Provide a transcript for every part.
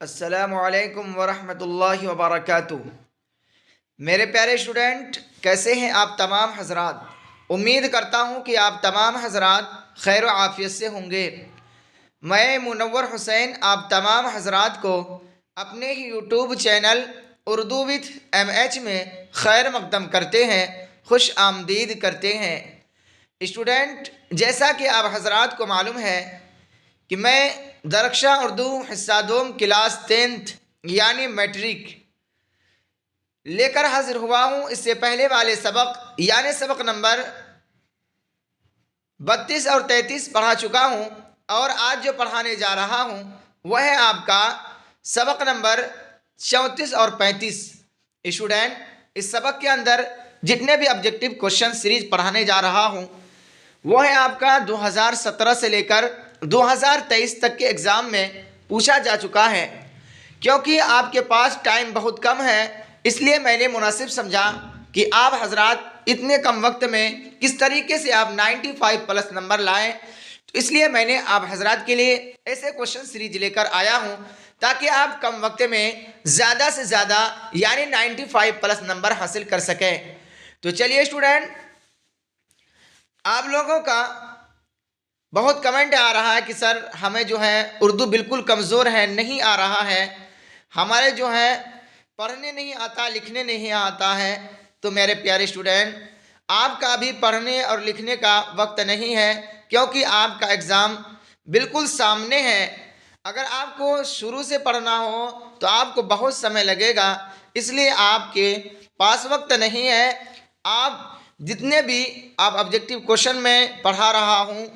अस्सलामुअलैकुम वरहमतुल्लाहि वबरकातुहू। मेरे प्यारे स्टूडेंट, कैसे हैं आप तमाम हजरात। उम्मीद करता हूं कि आप तमाम हजरात खैर व आफियत से होंगे। मैं मुनव्वर हुसैन आप तमाम हजरात को अपने ही यूट्यूब चैनल उर्दू विथ MH में खैर मकदम करते हैं, खुश आमदीद करते हैं। स्टूडेंट, जैसा कि आप हजरात को मालूम है कि मैं दरख्शा उर्दू हिस्सा दोम क्लास 10th यानी मैट्रिक लेकर हाजिर हुआ हूँ। इससे पहले वाले सबक यानी सबक नंबर 32 और 33 पढ़ा चुका हूँ और आज जो पढ़ाने जा रहा हूँ वह है आपका सबक नंबर 34 और 35। स्टूडेंट, इस सबक के अंदर जितने भी ऑब्जेक्टिव क्वेश्चन सीरीज पढ़ाने जा रहा हूँ वो है आपका 2017 से लेकर 2023 तक के एग्ज़ाम में पूछा जा चुका है। क्योंकि आपके पास टाइम बहुत कम है, इसलिए मैंने मुनासिब समझा कि आप हजरात इतने कम वक्त में किस तरीके से आप 95 प्लस नंबर लाएं। तो इसलिए मैंने आप हजरात के लिए ऐसे क्वेश्चन सीरीज लेकर आया हूं ताकि आप कम वक्त में ज़्यादा से ज़्यादा यानी 95 प्लस नंबर हासिल कर सकें। तो चलिए स्टूडेंट, आप लोगों का बहुत कमेंट आ रहा है कि सर हमें जो है उर्दू बिल्कुल कमज़ोर है, नहीं आ रहा है, हमारे जो है पढ़ने नहीं आता, लिखने नहीं आता है। तो मेरे प्यारे स्टूडेंट, आपका अभी पढ़ने और लिखने का वक्त नहीं है, क्योंकि आपका एग्ज़ाम बिल्कुल सामने है। अगर आपको शुरू से पढ़ना हो तो आपको बहुत समय लगेगा, इसलिए आपके पास वक्त नहीं है। आप जितने भी आप ऑब्जेक्टिव क्वेश्चन में पढ़ा रहा हूँ,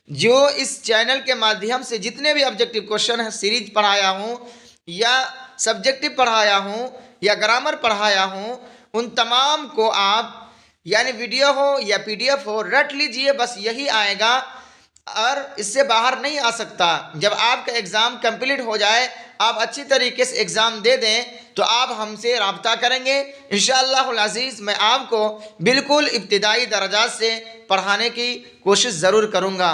जो इस चैनल के माध्यम से जितने भी ऑब्जेक्टिव क्वेश्चन सीरीज पढ़ाया हूँ या सब्जेक्टिव पढ़ाया हूँ या ग्रामर पढ़ाया हूँ, उन तमाम को आप यानी वीडियो हो या PDF हो रट लीजिए, बस यही आएगा और इससे बाहर नहीं आ सकता। जब आपका एग्ज़ाम कंप्लीट हो जाए, आप अच्छी तरीके से एग्ज़ाम दे दें, तो आप हमसे रब्ता करेंगे। इंशाअल्लाहुल अज़ीज़ मैं आपको बिल्कुल इब्तिदाई दर्जात से पढ़ाने की कोशिश ज़रूर करूँगा।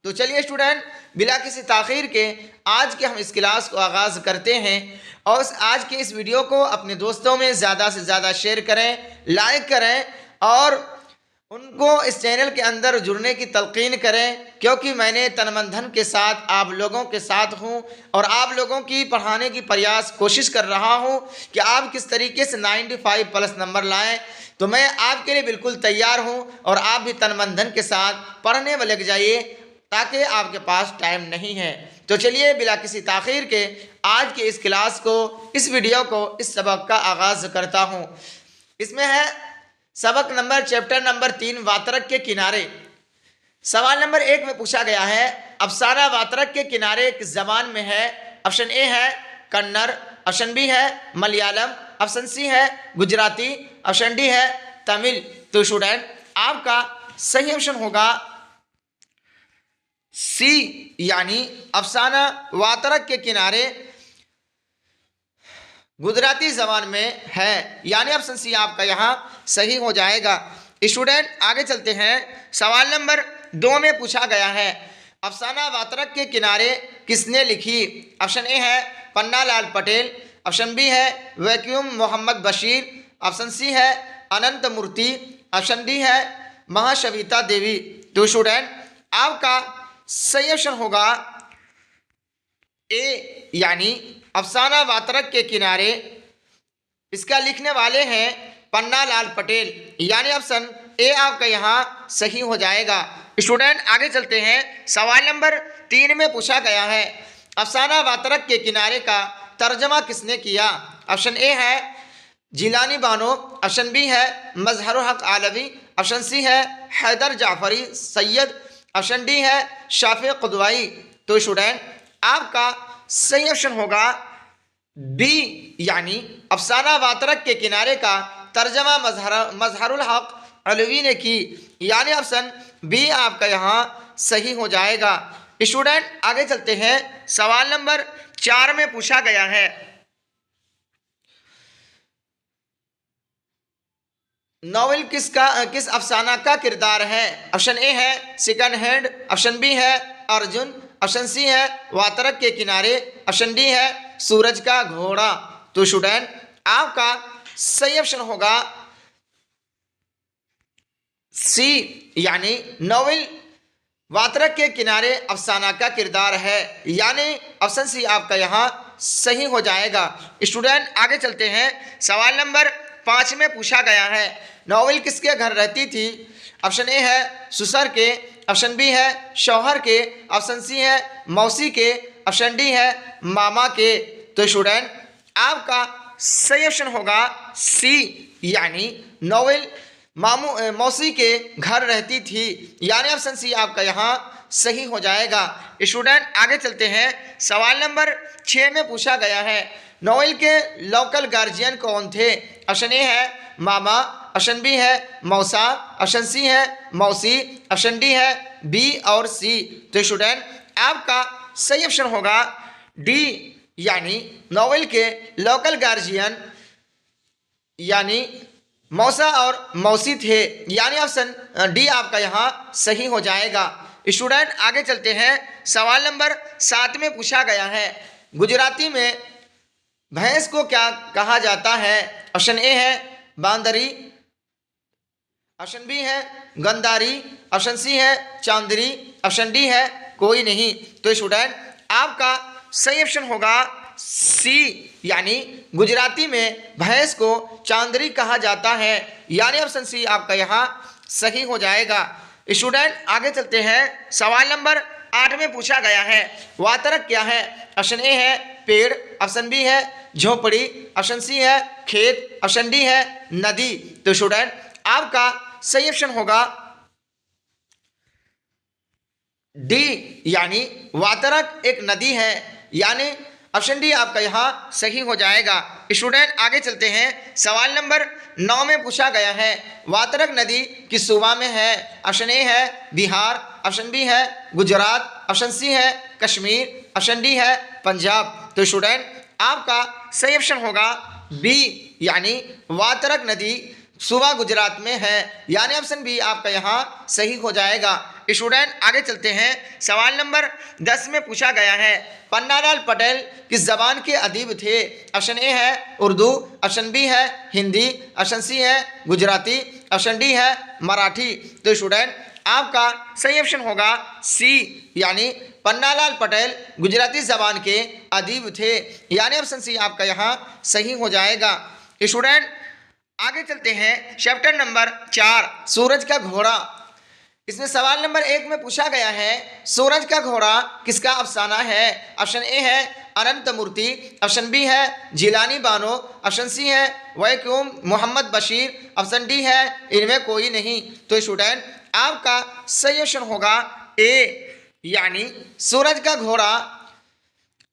तो चलिए स्टूडेंट, बिला किसी ताख़ीर के आज के हम इस क्लास को आगाज़ करते हैं और आज के इस वीडियो को अपने दोस्तों में ज़्यादा से ज़्यादा शेयर करें, लाइक करें और उनको इस चैनल के अंदर जुड़ने की तलकीन करें, क्योंकि मैंने तन मन धन के साथ आप लोगों के साथ हूं और आप लोगों की पढ़ाने की प्रयास कोशिश कर रहा हूं कि आप किस तरीके से 95 प्लस नंबर लाएं। तो मैं आपके लिए बिल्कुल तैयार हूं और आप भी तन मन धन के साथ पढ़ने में लग जाइए, ताकि आपके पास टाइम नहीं है। तो चलिए बिला किसी ताख़ीर के आज के इस क्लास को, इस वीडियो को, इस सबक का आगाज़ करता हूँ। इसमें है सबक नंबर चैप्टर नंबर 3 वातरक के किनारे। सवाल नंबर 1 में पूछा गया है अफसाना वातरक के किनारे किस जबान में है। ऑप्शन ए है कन्नड़, ऑप्शन बी है मलयालम, ऑप्शन सी है गुजराती, ऑप्शन डी है तमिल। तो स्टूडेंट, आपका सही ऑप्शन होगा सी यानी अफसाना वातरक के किनारे गुजराती जबान में है, यानी ऑप्शन सी आपका यहाँ सही हो जाएगा। स्टूडेंट, आगे चलते हैं। सवाल नंबर 2 में पूछा गया है अफसाना वातरक के किनारे किसने लिखी। ऑप्शन ए है पन्ना लाल पटेल, ऑप्शन बी है वैक्यूम मोहम्मद बशीर, ऑप्शन सी है अनंत मूर्ति, ऑप्शन डी है महाश्वेता देवी। तो स्टूडेंट, आपका सही ऑप्शन होगा ए यानी अफसाना वातरक के किनारे। इसका लिखने वाले हैं पन्ना लाल पटेल, यानी ऑप्शन ए आपका यहाँ सही हो जाएगा। स्टूडेंट, आगे चलते हैं। सवाल नंबर 3 में पूछा गया है अफसाना वातरक के किनारे का तर्जमा किसने किया। ऑप्शन ए है जिलानी बानो, ऑप्शन बी है मजहरुल हक आलवी, ऑप्शन सी है हैदर जाफरी सैयद, ऑप्शन डी है शाफी कुदवाई। तो स्टूडेंट, आपका सही ऑप्शन होगा बी यानी अफसाना वातरक के किनारे का तर्जमा मजहरुल हक अलवी ने की, यानी ऑप्शन बी आपका यहाँ सही हो जाएगा। स्टूडेंट, आगे चलते हैं। सवाल नंबर 4 में पूछा गया है नॉवेल किस अफसाना का किरदार है। ऑप्शन ए है सेकंड हैंड, ऑप्शन बी है अर्जुन, ऑप्शन सी है वातरक के किनारे, ऑप्शन डी है सूरज का घोड़ा। तो स्टूडेंट आपका सही ऑप्शन होगा सी, यानी नोवेल वात्रक के किनारे अफसाना का किरदार है, यानी ऑप्शन सी आपका यहाँ सही हो जाएगा। स्टूडेंट आगे चलते हैं। सवाल नंबर 5 में पूछा गया है, नोवेल किसके घर रहती थी? ऑप्शन ए है ससुर के, ऑप्शन बी है शौहर के, ऑप्शन सी है मौसी के, ऑप्शन डी है मामा के। तो स्टूडेंट आपका सही ऑप्शन होगा सी, यानी नोवेल मौसी के घर रहती थी, यानी ऑप्शन सी आपका यहाँ सही हो जाएगा। स्टूडेंट आगे चलते हैं। सवाल नंबर 6 में पूछा गया है, नोवेल के लोकल गार्जियन कौन थे? ऑप्शन ए है मामा, ऑप्शन बी है मौसा, ऑप्शन सी है मौसी, ऑप्शन डी है बी और सी। तो स्टूडेंट आपका सही ऑप्शन होगा डी, यानी नोवेल के लोकल गार्जियन यानी मौसा और मौसी थे, यानी ऑप्शन डी आपका यहाँ सही हो जाएगा। स्टूडेंट आगे चलते हैं। सवाल नंबर 7 में पूछा गया है, गुजराती में भैंस को क्या कहा जाता है? ऑप्शन ए है बांदरी, ऑप्शन बी है गंदारी, ऑप्शन सी है चांदरी, ऑप्शन डी है कोई नहीं। तो स्टूडेंट आपका सही ऑप्शन होगा सी, यानी गुजराती में भैंस को चांदरी कहा जाता है, यानी ऑप्शन सी आपका यहाँ सही हो जाएगा। स्टूडेंट आगे चलते हैं। सवाल नंबर 8 में पूछा गया है, वातरक क्या है? ऑप्शन ए है पेड़, ऑप्शन बी है झोपड़ी, ऑप्शन सी है खेत, ऑप्शन डी है नदी। तो स्टूडेंट आपका सही ऑप्शन होगा डी, यानी वातरक एक नदी है, यानी ऑप्शन डी आपका यहाँ सही हो जाएगा। स्टूडेंट आगे चलते हैं। सवाल नंबर 9 में पूछा गया है, वातरक नदी किस सूबा में है? ऑप्शन ए है बिहार, ऑप्शन बी है गुजरात, ऑप्शन सी है कश्मीर, ऑप्शन डी है पंजाब। तो स्टूडेंट आपका सही ऑप्शन होगा बी, यानी वातरक नदी सूबा गुजरात में है, यानी ऑप्शन बी आपका यहाँ सही हो जाएगा। स्टूडेंट आगे चलते हैं। सवाल नंबर 10 में पूछा गया है, पन्नालाल पटेल किस जबान के अदीब थे? ऑप्शन ए है उर्दू, ऑप्शन बी है हिंदी, ऑप्शन सी है गुजराती, ऑप्शन डी है मराठी। तो स्टूडेंट आपका सही ऑप्शन होगा सी, यानी पन्नालाल पटेल गुजराती जबान के अदीब थे, यानी ऑप्शन सी आपका यहाँ सही हो जाएगा। स्टूडेंट आगे चलते हैं। चैप्टर नंबर 4 सूरज का घोड़ा। इसमें सवाल नंबर 1 में पूछा गया है, सूरज का घोड़ा किसका अफसाना है? ऑप्शन ए है अनंत मूर्ति, ऑप्शन बी है जिलानी बानो, ऑप्शन सी है वैक्यूम मोहम्मद बशीर, ऑप्शन डी है इनमें कोई नहीं। तो स्टूडेंट आपका सही ऑप्शन होगा ए, यानी सूरज का घोड़ा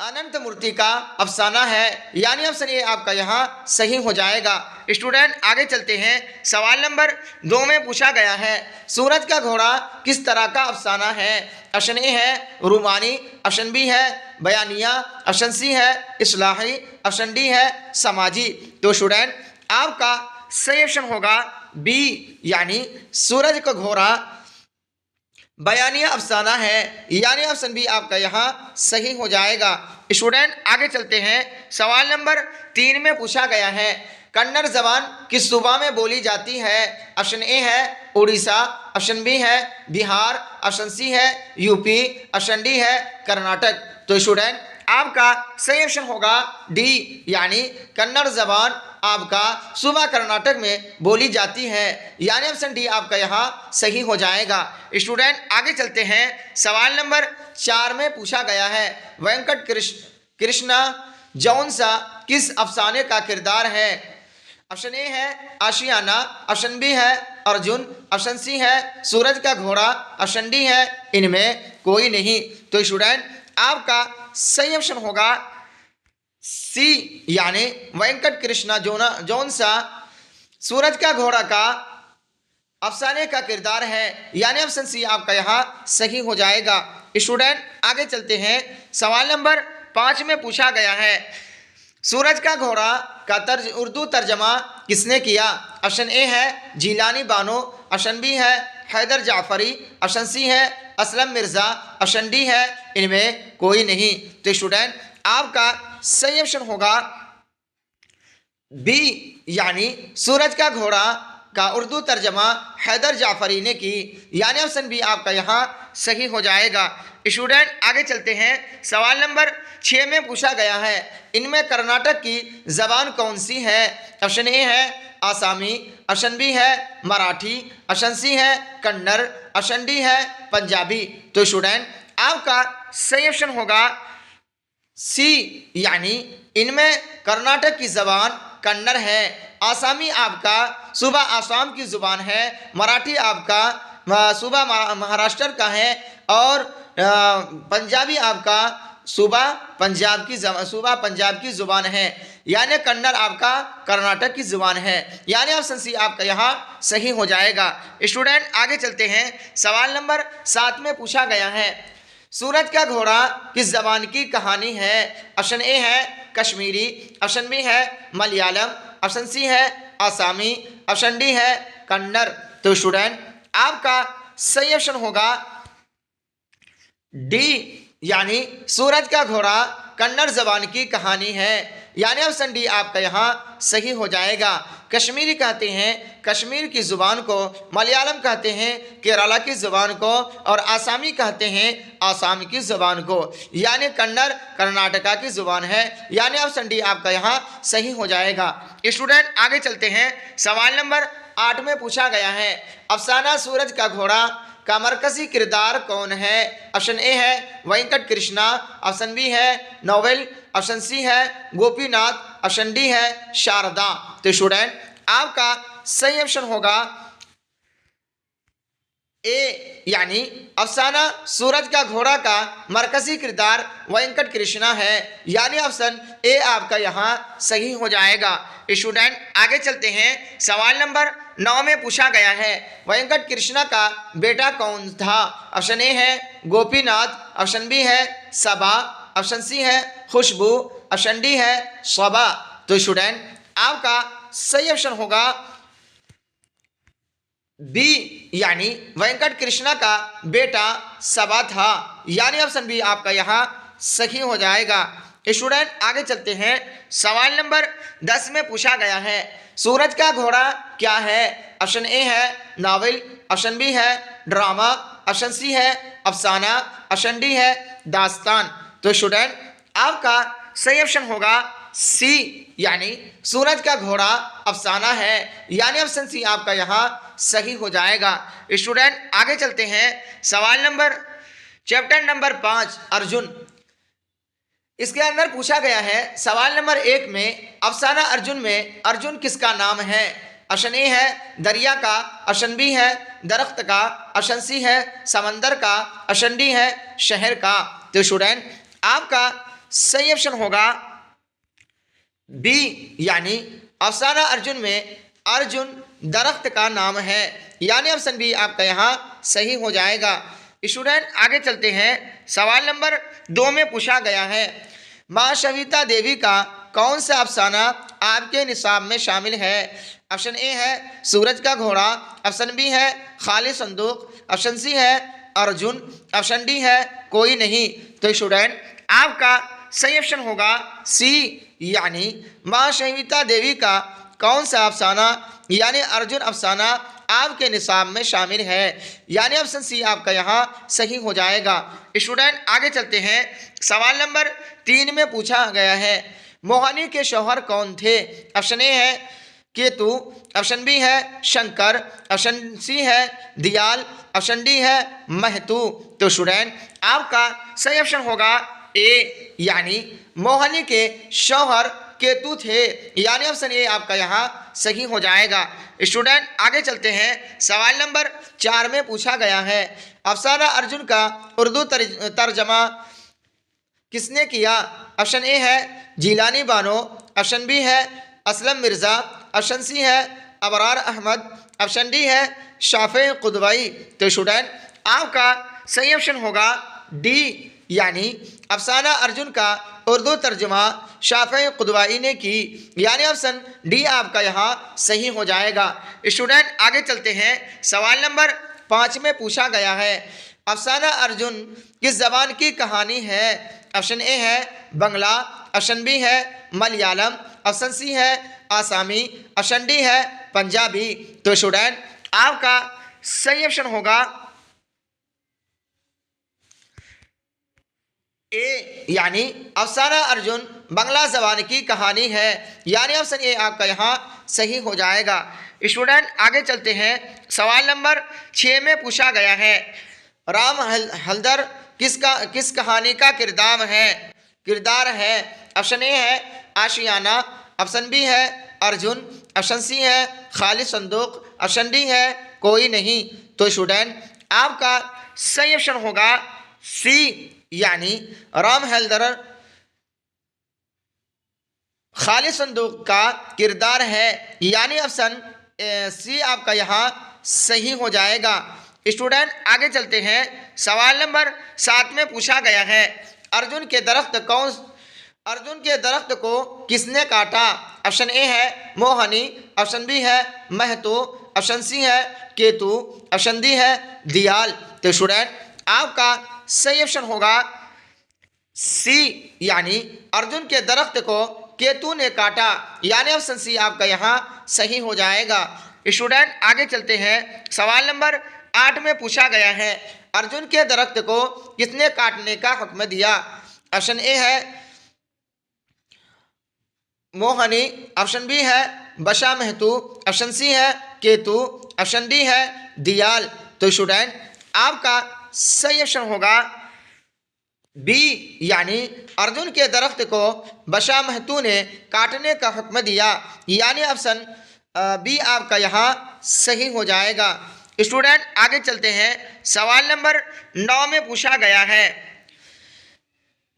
अनंत मूर्ति का अफसाना है, यानी ऑप्शन ए आपका यहाँ सही हो जाएगा। स्टूडेंट आगे चलते हैं। सवाल नंबर 2 में पूछा गया है, सूरज का घोड़ा किस तरह का अफसाना है? ऑप्शन ए है रूमानी, ऑप्शन बी है बयानिया, ऑप्शन सी है इस्लाही, ऑप्शन डी है समाजी। तो स्टूडेंट आपका सही ऑप्शन होगा बी, यानी सूरज का घोड़ा बयानिया अफसाना है, यानी ऑप्शन बी आपका यहाँ सही हो जाएगा। स्टूडेंट आगे चलते हैं। सवाल नंबर 3 में पूछा गया है, कन्नड़ जबान किस सूबा में बोली जाती है? ऑप्शन ए है उड़ीसा, ऑप्शन बी है बिहार, ऑप्शन सी है यूपी, ऑप्शन डी है कर्नाटक। तो स्टूडेंट आपका सही ऑप्शन होगा डी, यानी कन्नड़ जबान आपका सूबा कर्नाटक में बोली जाती है, यानी ऑप्शन डी आपका यहाँ सही हो जाएगा। स्टूडेंट आगे चलते हैं। सवाल नंबर 4 में पूछा गया है, वेंकट कृष्णा जौन सा किस अफसाने का किरदार है? ऑप्शन ए है आशियाना, ऑप्शन बी है अर्जुन, ऑप्शन सी है सूरज का घोड़ा, ऑप्शन डी है इनमें कोई नहीं। तो स्टूडेंट आपका सही ऑप्शन होगा सी, यानी वेंकट कृष्णा जौन सा सूरज का घोड़ा का अफसाने का किरदार है, यानी ऑप्शन सी आपका यहाँ सही हो जाएगा। स्टूडेंट आगे चलते हैं। सवाल नंबर 5 में पूछा गया है, सूरज का घोड़ा का उर्दू तर्जमा किसने किया? ऑप्शन ए है जिलानी बानो, ऑप्शन बी है हैदर जाफरी, ऑप्शन सी है असलम मिर्ज़ा, ऑप्शन डी है इनमें कोई नहीं। तो स्टूडेंट आपका सही ऑप्शन होगा बी, यानी सूरज का घोड़ा का उर्दू तर्जमा हैदर जाफरी ने की, यानी ऑप्शन बी आपका यहाँ सही हो जाएगा। स्टूडेंट आगे चलते हैं। सवाल नंबर 6 में पूछा गया है, इनमें कर्नाटक की जबान कौन सी है? ऑप्शन ए है आसामी, ऑप्शन बी है मराठी, ऑप्शन सी है कन्नड़, ऑप्शन डी है पंजाबी। तो स्टूडेंट आपका सही ऑप्शन होगा सी, यानी इनमें कर्नाटक की जबान कन्नड़ है, आसामी आपका सूबा आसाम की जुबान है, मराठी आपका सूबा महाराष्ट्र का है और पंजाबी आपका सूबा पंजाब की जुबान है, यानी कन्नड़ आपका कर्नाटक की जुबान है, यानी ऑप्शन सी आपका यहाँ सही हो जाएगा। स्टूडेंट आगे चलते हैं। सवाल नंबर 7 में पूछा गया है, सूरज का घोड़ा किस जबान की कहानी है? ऑप्शन ए है कश्मीरी, ऑप्शन बी है मलयालम, ऑप्शन सी है आसामी, ऑप्शन डी है कन्नड़। तो स्टूडेंट आपका सही ऑप्शन होगा डी, यानी सूरज का घोड़ा कन्नड़ जबान की कहानी है, यानी ऑप्शन डी आपका यहाँ सही हो जाएगा। कश्मीरी कहते हैं कश्मीर की ज़ुबान को, मलयालम कहते हैं केरला की ज़ुबान को और आसामी कहते हैं आसाम की ज़ुबान को, यानी कन्नड़ कर्नाटका की ज़ुबान है, यानी ऑप्शन डी आपका यहाँ सही हो जाएगा। स्टूडेंट आगे चलते हैं। सवाल नंबर 8 में पूछा गया है, अफसाना सूरज का घोड़ा का मरकजी किरदार कौन है? ऑप्शन ए है वेंकट कृष्णा, ऑप्शन बी है नोवेल, ऑप्शन सी है गोपीनाथ, ऑप्शन डी है शारदा। तो स्टूडेंट आपका सही ऑप्शन होगा ए, यानी अफसाना सूरज का घोड़ा का मरकजी किरदार वेंकट कृष्णा है, यानी ऑप्शन ए आपका यहाँ सही हो जाएगा। स्टूडेंट आगे चलते हैं। सवाल नंबर 9 में पूछा गया है, वेंकट कृष्णा का बेटा कौन था? ऑप्शन ए है गोपीनाथ, ऑप्शन बी है सबा, ऑप्शन सी है खुशबू, ऑप्शन डी है सबा। तो स्टूडेंट आपका सही ऑप्शन होगा बी, यानी वेंकट कृष्णा का बेटा सबा था, यानी ऑप्शन बी आपका यहाँ सही हो जाएगा। स्टूडेंट आगे चलते हैं। सवाल नंबर 10 में पूछा गया है, सूरज का घोड़ा क्या है? ऑप्शन ए है नावल, ऑप्शन बी है ड्रामा, ऑप्शन सी है अफसाना, ऑप्शन डी है दास्तान। तो स्टूडेंट आपका सही ऑप्शन होगा सी, यानी सूरज का घोड़ा अफसाना है, यानी ऑप्शन सी आपका यहाँ सही हो जाएगा। स्टूडेंट आगे चलते हैं। सवाल नंबर चैप्टर नंबर 5 अर्जुन, इसके अंदर पूछा गया है, सवाल नंबर 1 में अफसाना अर्जुन में अर्जुन किसका नाम है? ऑप्शन ए है दरिया का, ऑप्शन बी है दरख्त का, ऑप्शन सी है समंदर का, ऑप्शन डी है शहर का। तो स्टूडेंट आपका सही ऑप्शन होगा बी, यानी अफसाना अर्जुन में अर्जुन दरख्त का नाम है, यानी ऑप्शन बी आपका यहाँ सही हो जाएगा। स्टूडेंट आगे चलते हैं। सवाल नंबर 2 में पूछा गया है, माँ सविता देवी का कौन सा अफसाना आपके निसाब में शामिल है? ऑप्शन ए है सूरज का घोड़ा, ऑप्शन बी है खाली संदूक, ऑप्शन सी है अर्जुन, ऑप्शन डी है कोई नहीं। तो स्टूडेंट आपका सही ऑप्शन होगा सी, यानी माँ सविता देवी का कौन सा अफसाना यानी अर्जुन अफसाना आपके निसाब में शामिल है, यानी ऑप्शन सी आपका यहाँ सही हो जाएगा। स्टूडेंट आगे चलते हैं। सवाल नंबर 3 में पूछा गया है, मोहानी के शौहर कौन थे? ऑप्शन ए है केतु, ऑप्शन बी है शंकर, ऑप्शन सी है दियाल, ऑप्शन डी है महतू। तो स्टूडेंट आपका सही ऑप्शन होगा ए, यानी मोहानी के शौहर केतु थे, यानी ऑप्शन ए आपका यहाँ सही हो जाएगा। स्टूडेंट आगे चलते हैं। सवाल नंबर 4 में पूछा गया है, अफसाना अर्जुन का उर्दू तर्जमा किसने किया? ऑप्शन ए है जीलानी बानो, ऑप्शन बी है असलम मिर्ज़ा, ऑप्शन सी है अबरार अहमद, ऑप्शन डी है शाफे कुदवाई। तो स्टूडेंट आपका सही ऑप्शन होगा डी, यानी अफसाना अर्जुन का उर्दू तर्जुमा शाफे कुदवाई ने की, यानी ऑप्शन डी आपका यहाँ सही हो जाएगा। स्टूडेंट आगे चलते हैं। सवाल नंबर 5 में पूछा गया है। अफसाना अर्जुन किस जबान की कहानी है? ऑप्शन ए है बंगला, ऑप्शन बी है मलयालम, ऑप्शन सी है आसामी, ऑप्शन डी है पंजाबी। तो स्टूडेंट आपका सही ऑप्शन होगा ए, यानी अफसाना अर्जुन बंगला जबान की कहानी है, यानी ऑप्शन ए आपका यहाँ सही हो जाएगा। स्टूडेंट आगे चलते हैं। सवाल नंबर 6 में पूछा गया है राम हलदर किस कहानी का किरदार है? ऑप्शन ए है आशियाना, ऑप्शन बी है अर्जुन, ऑप्शन सी है खालिद संदूक, ऑप्शन डी है कोई नहीं। तो स्टूडेंट आपका सही ऑप्शन होगा सी, यानी राम हैदर खालिद संदूक का किरदार है, यानी ऑप्शन सी आपका यहाँ सही हो जाएगा। स्टूडेंट आगे चलते हैं। सवाल नंबर 7 में पूछा गया है अर्जुन के दरख्त को किसने काटा? ऑप्शन ए है मोहनी, ऑप्शन बी है महतो, ऑप्शन सी है केतु, ऑप्शन डी है दियाल। तो स्टूडेंट आपका सही ऑप्शन होगा सी, यानी अर्जुन के दरख्त को केतु ने काटा, यानी ऑप्शन सी आपका यहाँ सही हो जाएगा। स्टूडेंट आगे चलते हैं। सवाल नंबर 8 में पूछा गया है अर्जुन के दरख्त को किसने काटने का हुक्म दिया? ऑप्शन ए है मोहनी, ऑप्शन बी है बशा महतू, ऑप्शन सी है केतु, ऑप्शन डी है दियाल। तो स्टूडेंट आपका सही ऑप्शन होगा बी, यानी अर्जुन के दरख्त को बशा महतू ने काटने का हुक्म दिया, यानी ऑप्शन बी आपका यहाँ सही हो जाएगा। स्टूडेंट आगे चलते हैं। सवाल नंबर 9 में पूछा गया है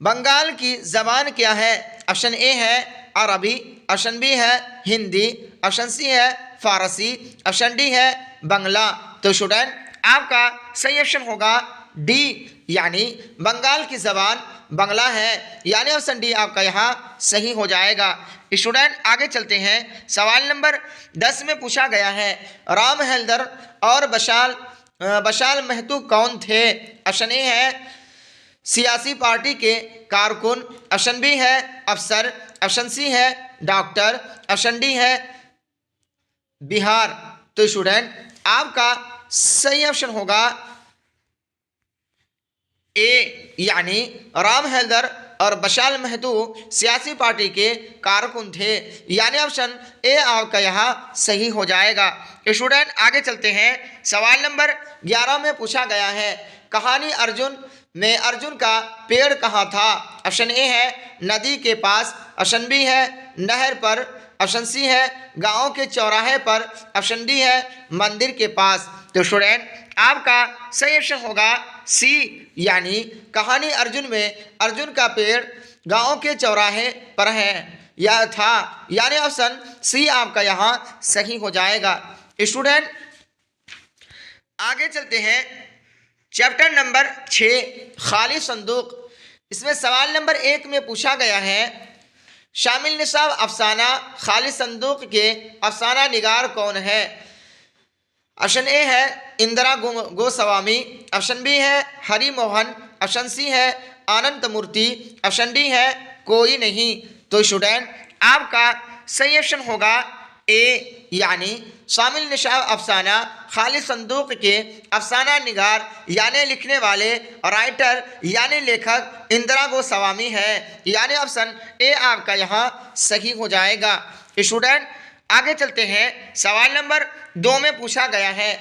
बंगाल की जबान क्या है? ऑप्शन ए है अरबी, ऑप्शन बी है हिंदी, ऑप्शन सी है फारसी, ऑप्शन डी है बंगला। तो स्टूडेंट आपका सही ऑप्शन होगा डी, यानी बंगाल की जबान बंगला है, यानी ऑप्शन डी आपका यहाँ सही हो जाएगा। स्टूडेंट आगे चलते हैं। सवाल नंबर 10 में पूछा गया है राम हैदर और बशाल महतू कौन थे? ऑप्शन ए है सियासी पार्टी के कारकुन, ऑप्शन बी है अफसर, ऑप्शन सी है डॉक्टर, ऑप्शन डी है बिहार। तो स्टूडेंट आपका सही ऑप्शन होगा ए, यानी राम हैदर और बशाल महतू सियासी पार्टी के कारकुन थे, यानी ऑप्शन ए आपका यहाँ सही हो जाएगा। स्टूडेंट आगे चलते हैं। सवाल नंबर 11 में पूछा गया है कहानी अर्जुन में अर्जुन का पेड़ कहाँ था? ऑप्शन ए है नदी के पास, ऑप्शन बी है नहर पर, ऑप्शन सी है गांव के चौराहे पर, ऑप्शन डी है मंदिर के पास। तो स्टूडेंट आपका सही ऑप्शन होगा सी, यानी कहानी अर्जुन में अर्जुन का पेड़ गांव के चौराहे पर है या था, यानी ऑप्शन सी आपका यहाँ सही हो जाएगा। स्टूडेंट आगे चलते हैं। चैप्टर नंबर 6 खाली संदूक। इसमें सवाल नंबर 1 में पूछा गया है शामिल निसाब अफसाना खाली संदूक के अफसाना निगार कौन है? ऑप्शन ए है इंदिरा गोस्वामी, ऑप्शन बी है हरि मोहन, ऑप्शन सी है अनंत मूर्ति, ऑप्शन डी है कोई नहीं। तो स्टूडेंट आपका सही ऑप्शन होगा ए, यानी शामिल निशाब अफसाना खाली संदूक के अफसाना निगार यानी लिखने वाले राइटर यानी लेखक इंदिरा गोस्वामी है, यानी ऑप्शन ए आपका यहाँ सही हो जाएगा। स्टूडेंट आगे चलते हैं। सवाल नंबर 2 में पूछा गया है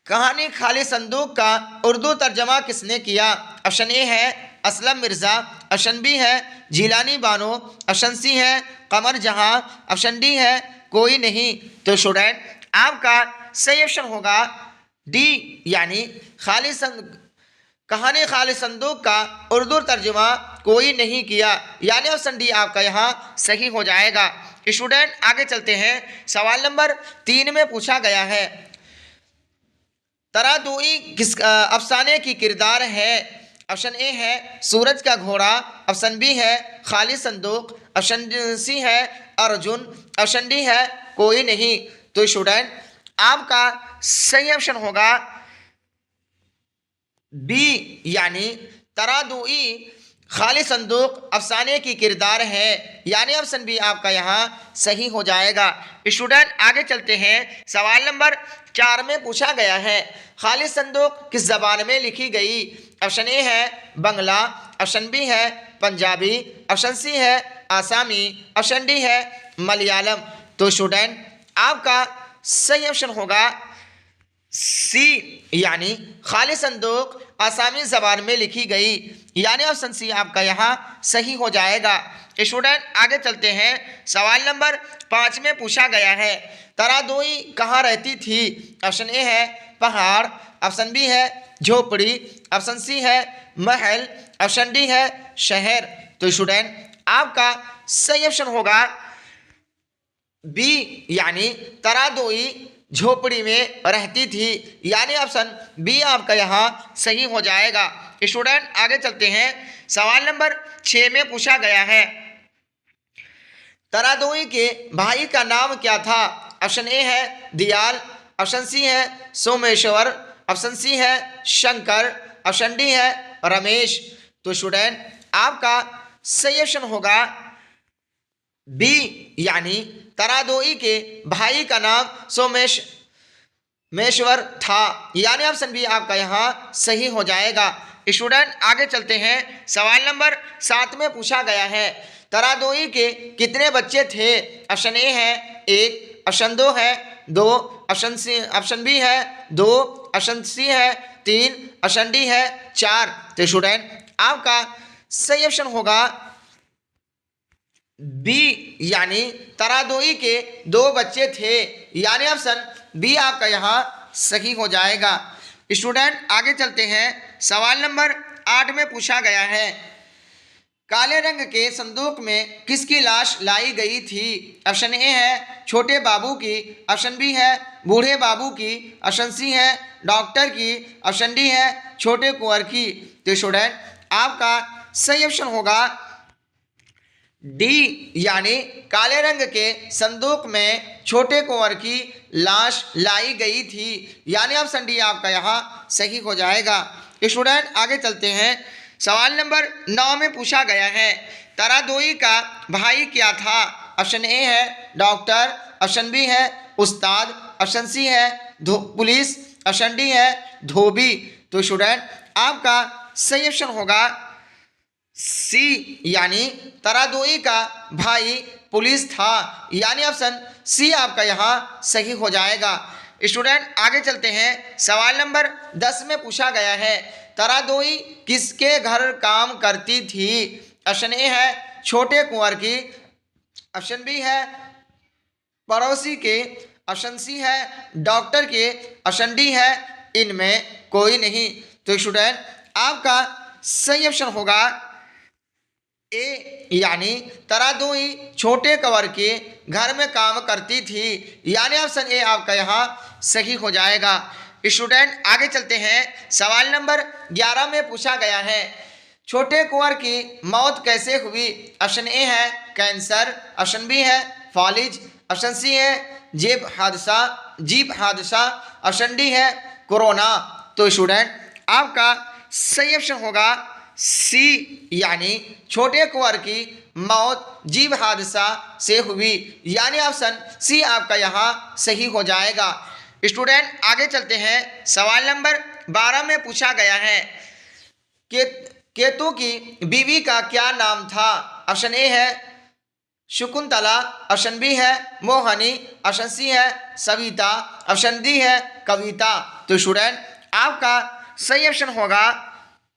कहानी खाली संदूक का उर्दू तर्जमा किसने किया? ऑप्शन ए है असलम मिर्ज़ा, ऑप्शन बी है जिलानी बानो, ऑप्शन सी है कमर जहां, ऑप्शन डी है कोई नहीं। तो स्टूडेंट आपका सही ऑप्शन होगा डी, यानी कहानी खाली संदूक का उर्दू तर्जुमा कोई नहीं किया, यानी ऑप्शन डी आपका यहाँ सही हो जाएगा। स्टूडेंट आगे चलते हैं। सवाल नंबर 3 में पूछा गया है तरादुई किस अफसाने की किरदार है? ऑप्शन ए है सूरज का घोड़ा, ऑप्शन बी है खाली संदूक, ऑप्शन सी है अर्जुन, ऑप्शन डी है कोई नहीं। तो स्टूडेंट आपका सही ऑप्शन होगा बी, यानी तरादुई खाली संदूक अफसाने की किरदार है, यानी ऑप्शन बी आपका यहाँ सही हो जाएगा। स्टूडेंट आगे चलते हैं, सवाल नंबर 4 में पूछा गया है खाली संदूक किस जबान में लिखी गई। ऑप्शन ए है बंगला, ऑप्शन बी है पंजाबी, ऑप्शन सी है आसामी, ऑप्शन डी है मलयालम। तो स्टूडेंट आपका सही ऑप्शन होगा सी, यानी खाली संदूक आसामी जबान में लिखी गई, यानी ऑप्शन सी आपका यहाँ सही हो जाएगा। स्टूडेंट आगे चलते हैं, सवाल नंबर 5 में पूछा गया है तरादुई कहाँ रहती थी। ऑप्शन ए है पहाड़, ऑप्शन बी है झोपड़ी, ऑप्शन सी है महल, ऑप्शन डी है शहर। तो स्टूडेंट आपका सही ऑप्शन होगा बी, यानी तरादुई झोपड़ी में रहती थी, यानी ऑप्शन बी आपका यहाँ सही हो जाएगा। स्टूडेंट आगे चलते हैं, सवाल नंबर 6 में पूछा गया है तरादुई के भाई का नाम क्या था। ऑप्शन ए है दयाल, ऑप्शन सी है सोमेश्वर, ऑप्शन सी है शंकर, ऑप्शन डी है रमेश। तो स्टूडेंट आपका सही ऑप्शन होगा बी, यानी तरादुई के भाई का नाम सोमेश्वर था, यानी ऑप्शन बी आपका यहाँ सही हो जाएगा। स्टूडेंट आगे चलते हैं, सवाल नंबर 7 में पूछा गया है तरादुई के कितने बच्चे थे। ऑप्शन ए है 1, ऑप्शन 2 है 2, ऑप्शन बी है 2, ऑप्शन सी है 3, ऑप्शन डी है 4। तो स्टूडेंट आपका सही ऑप्शन होगा बी, यानी तरादुई के 2 बच्चे थे, यानी ऑप्शन बी आपका यहाँ सही हो जाएगा। स्टूडेंट आगे चलते हैं, सवाल नंबर 8 में पूछा गया है काले रंग के संदूक में किसकी लाश लाई गई थी। ऑप्शन ए है छोटे बाबू की, ऑप्शन बी है बूढ़े बाबू की, ऑप्शन सी है डॉक्टर की, ऑप्शन डी है छोटे कुंवर की। तो स्टूडेंट आपका सही ऑप्शन होगा डी, यानी काले रंग के संदूक में छोटे कुंवर की लाश लाई गई थी, यानी ऑप्शन डी आपका यहाँ सही हो जाएगा। स्टूडेंट आगे चलते हैं, सवाल नंबर 9 में पूछा गया है तरादुई का भाई क्या था। ऑप्शन ए है डॉक्टर, ऑप्शन बी है उस्ताद, ऑप्शन सी है पुलिस, ऑप्शन डी है धोबी। तो स्टूडेंट आपका सही ऑप्शन होगा सी, यानी तरादुई का भाई पुलिस था, यानी ऑप्शन सी आपका यहाँ सही हो जाएगा। स्टूडेंट आगे चलते हैं, सवाल नंबर 10 में पूछा गया है तरादुई किसके घर काम करती थी। ऑप्शन ए है छोटे कुंवर की, ऑप्शन बी है पड़ोसी के, ऑप्शन सी है डॉक्टर के, ऑप्शन डी है इनमें कोई नहीं। तो स्टूडेंट आपका सही ऑप्शन होगा ए, यानी तरादुई छोटे कुंवर के घर में काम करती थी, यानी ऑप्शन ए आपका यहाँ सही हो जाएगा। स्टूडेंट आगे चलते हैं, सवाल नंबर 11 में पूछा गया है छोटे कुंवर की मौत कैसे हुई। ऑप्शन ए है कैंसर, ऑप्शन बी है फालिज, ऑप्शन सी है जीप हादसा, ऑप्शन डी है कोरोना। तो स्टूडेंट आपका सही ऑप्शन होगा सी, यानी छोटे कुंवर की मौत जीव हादसा से हुई, यानी ऑप्शन सी आपका यहाँ सही हो जाएगा। स्टूडेंट आगे चलते हैं, सवाल नंबर 12 में पूछा गया है केतु की बीवी का क्या नाम था। ऑप्शन ए है शकुंतला, ऑप्शन बी है मोहनी, ऑप्शन सी है सविता, ऑप्शन डी है कविता। तो स्टूडेंट आपका सही ऑप्शन होगा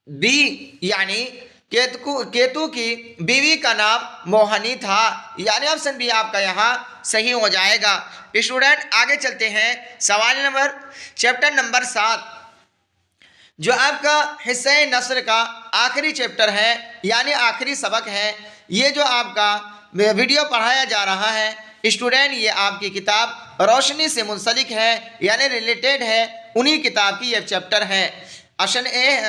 बी, यानी केतु की बीवी का नाम मोहनी था, यानी ऑप्शन बी आपका यहाँ सही हो जाएगा। स्टूडेंट आगे चलते हैं, सवाल नंबर चैप्टर नंबर 7 जो आपका हिस्सा नस्र का आखिरी चैप्टर है, यानी आखिरी सबक है। ये जो आपका वीडियो पढ़ाया जा रहा है स्टूडेंट, ये आपकी किताब रोशनी से मुंसलिक है, यानी रिलेटेड है, उन्हीं किताब की ये चैप्टर है। ऑप्शन ए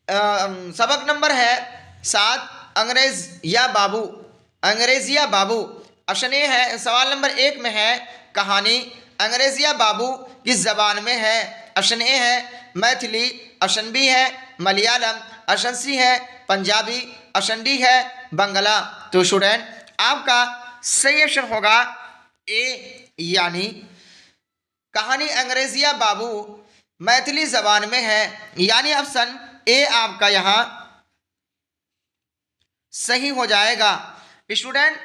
सबक नंबर है 7 अंग्रेज या बाबू। ऑप्शन ए है, सवाल नंबर 1 में है कहानी, अंग्रेजिया बाबू किस जबान में है? ऑप्शन ए है मैथिली, ऑप्शन बी है मलयालम, ऑप्शन सी है पंजाबी, ऑप्शन डी है बंगला। तो स्टूडेंट आपका सही ऑप्शन होगा ए, यानी कहानी अंग्रेजिया बाबू मैथिली जबान में है, यानी ऑप्शन ए आपका यहाँ सही हो जाएगा। स्टूडेंट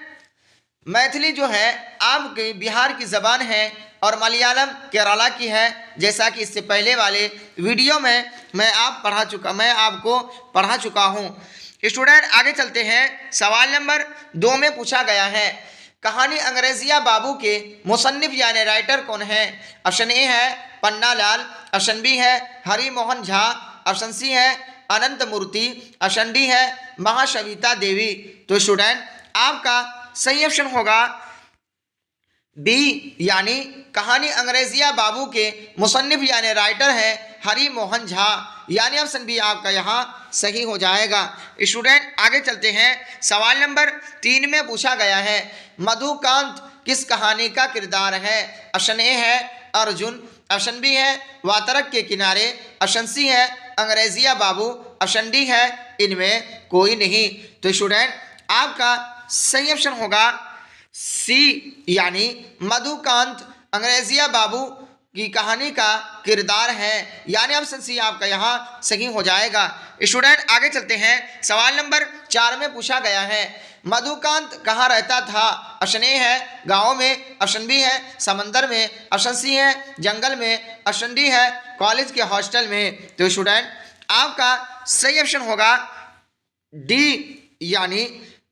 मैथिली जो है आपके बिहार की ज़बान है और मलयालम केरला की है, जैसा कि इससे पहले वाले वीडियो में मैं आपको पढ़ा चुका हूँ। स्टूडेंट आगे चलते हैं, सवाल नंबर 2 में पूछा गया है कहानी अंग्रेजिया बाबू के मुसन्निफ यानी राइटर कौन है? ऑप्शन ए है पन्ना लाल, ऑप्शन बी है हरि मोहन झा, ऑप्शन सी है अनंत मूर्ति, ऑप्शन डी है महासविता देवी। तो स्टूडेंट आपका सही ऑप्शन होगा बी, यानी कहानी अंग्रेजिया बाबू के मुसन्निफ यानी राइटर है हरि मोहन झा, यानी ऑप्शन बी आपका यहाँ सही हो जाएगा। स्टूडेंट आगे चलते हैं, सवाल नंबर 3 में पूछा गया है मधुकांत किस कहानी का किरदार है? ऑप्शन ए है अर्जुन, ऑप्शन बी है वातरक के किनारे, ऑप्शन सी है अंग्रेजिया बाबू, ऑप्शन डी है इनमें कोई नहीं। तो स्टूडेंट आपका सही ऑप्शन होगा सी, यानी मधुकांत अंग्रेजिया बाबू की कहानी का किरदार है, यानी ऑप्शन सी आपका यहाँ सही हो जाएगा। स्टूडेंट आगे चलते हैं, सवाल नंबर 4 में पूछा गया है मधुकांत कहाँ रहता था? ऑप्शन ए है गाँव में, ऑप्शन बी है समंदर में, ऑप्शन सी है जंगल में, ऑप्शन डी है कॉलेज के हॉस्टल में। तो स्टूडेंट आपका सही ऑप्शन होगा डी, यानी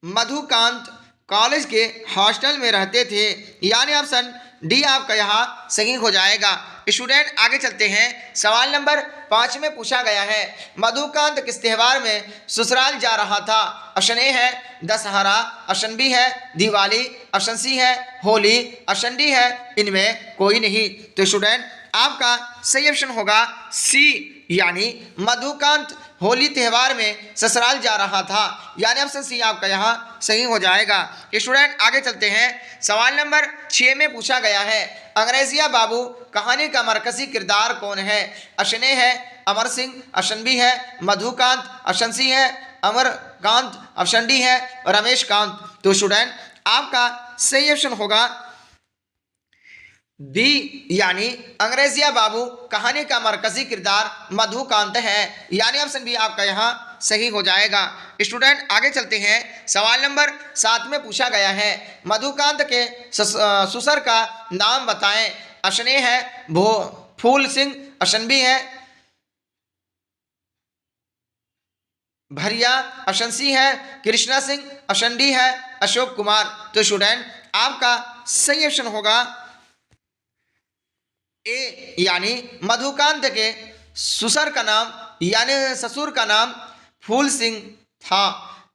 मधुकांत कॉलेज के हॉस्टल में रहते थे, यानी ऑप्शन डी आपका यहाँ सही हो जाएगा। स्टूडेंट आगे चलते हैं, सवाल नंबर 5 में पूछा गया है मधुकांत किस त्यौहार में ससुराल जा रहा था? ऑप्शन ए है दशहरा, ऑप्शन बी है दिवाली, ऑप्शन सी है होली, ऑप्शन डी है इनमें कोई नहीं। तो स्टूडेंट आपका सही ऑप्शन होगा सी, यानी मधुकांत होली त्यौहार में ससुराल जा रहा था, यानी ऑप्शन सी आपका यहाँ सही हो जाएगा। स्टूडेंट आगे चलते हैं, सवाल नंबर 6 में पूछा गया है अंग्रेजिया बाबू कहानी का मरकजी किरदार कौन है? ऑप्शन ए है अमर सिंह, ऑप्शन बी है मधुकांत, ऑप्शन सी है अमरकांत, ऑप्शन डी है रमेश कांत। तो स्टूडेंट आपका सही ऑप्शन होगा बी, यानी अंग्रेजिया बाबू कहानी का मरकजी किरदार मधुकांत है, यानी ऑप्शन बी आपका यहाँ सही हो जाएगा। स्टूडेंट आगे चलते हैं, सवाल नंबर 7 में पूछा गया है मधुकांत के ससुर का नाम बताएं। ऑप्शन ए है फूल सिंह, ऑप्शन बी है भरिया, ऑप्शन सी है कृष्णा सिंह, ऑप्शन डी है अशोक कुमार। तो स्टूडेंट आपका सही ऑप्शन होगा ए, यानी मधुकांत के ससुर का नाम यानी ससुर का नाम फूल सिंह था,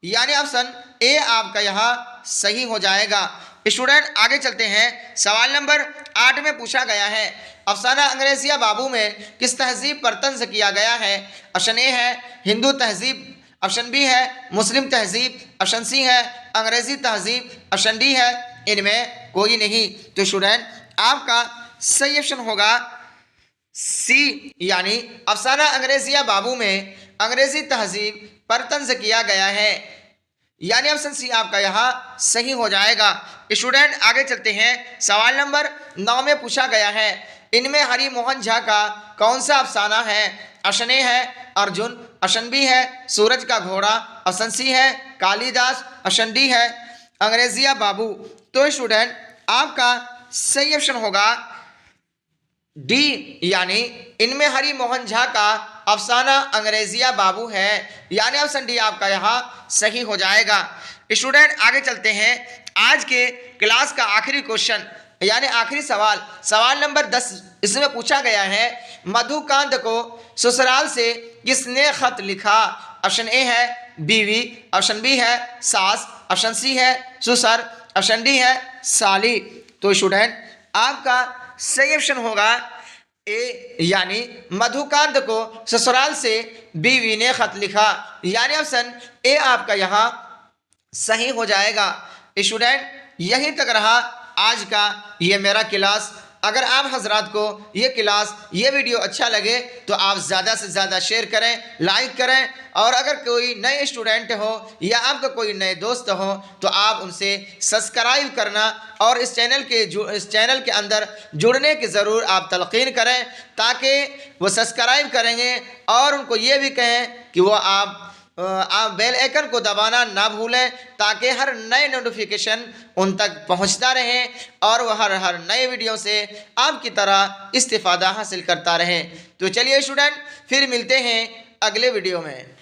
यानी ऑप्शन ए आपका यहाँ सही हो जाएगा। स्टूडेंट आगे चलते हैं, सवाल नंबर 8 में पूछा गया है अफसाना अंग्रेजिया बाबू में किस तहजीब पर तंज किया गया है? ऑप्शन ए है हिंदू तहजीब, ऑप्शन बी है मुस्लिम तहजीब, ऑप्शन सी है अंग्रेजी तहजीब, ऑप्शन डी है इनमें कोई नहीं। तो स्टूडेंट आपका सही ऑप्शन होगा सी, यानी अफसाना अंग्रेजिया बाबू में अंग्रेजी तहजीब पर तंज किया गया है, यानी ऑप्शन सी आपका यहाँ सही हो जाएगा। स्टूडेंट आगे चलते हैं, सवाल नंबर 9 में पूछा गया है इनमें हरि मोहन झा का कौन सा अफसाना है? ऑप्शन ए है अर्जुन, ऑप्शन बी है सूरज का घोड़ा, ऑप्शन सी है कालिदास, ऑप्शन डी है अंग्रेजिया बाबू। तो स्टूडेंट आपका सही ऑप्शन होगा डी, यानी इनमें हरि मोहन झा का अफसाना अंग्रेजिया बाबू है, यानी ऑप्शन डी आपका यहाँ सही हो जाएगा। स्टूडेंट आगे चलते हैं, आज के क्लास का आखिरी क्वेश्चन यानी आखिरी सवाल, सवाल नंबर 10, इसमें पूछा गया है मधुकांत को ससुराल से किसने खत लिखा? ऑप्शन ए है बीवी, ऑप्शन बी है सास, ऑप्शन सी है ससुर, ऑप्शन डी है साली। तो स्टूडेंट आपका सही ऑप्शन होगा ए, यानी मधुकांत को ससुराल से बीवी ने खत लिखा, यानी ऑप्शन ए आपका यहाँ सही हो जाएगा। स्टूडेंट यहीं तक रहा आज का ये मेरा क्लास। अगर आप हजरात को ये क्लास, ये वीडियो अच्छा लगे तो आप ज़्यादा से ज़्यादा शेयर करें, लाइक करें। और अगर कोई नए स्टूडेंट हो या आपका कोई नए दोस्त हो तो आप उनसे सब्सक्राइब करना और इस चैनल के अंदर जुड़ने की ज़रूर आप तलक़ीन करें, ताकि वो सब्सक्राइब करेंगे और उनको ये भी कहें कि वो आप बेल आइकन को दबाना ना भूलें, ताकि हर नए नोटिफिकेशन उन तक पहुंचता रहे और वह हर नए वीडियो से आपकी तरह इस्तिफ़ादा हासिल करता रहे। तो चलिए स्टूडेंट, फिर मिलते हैं अगले वीडियो में।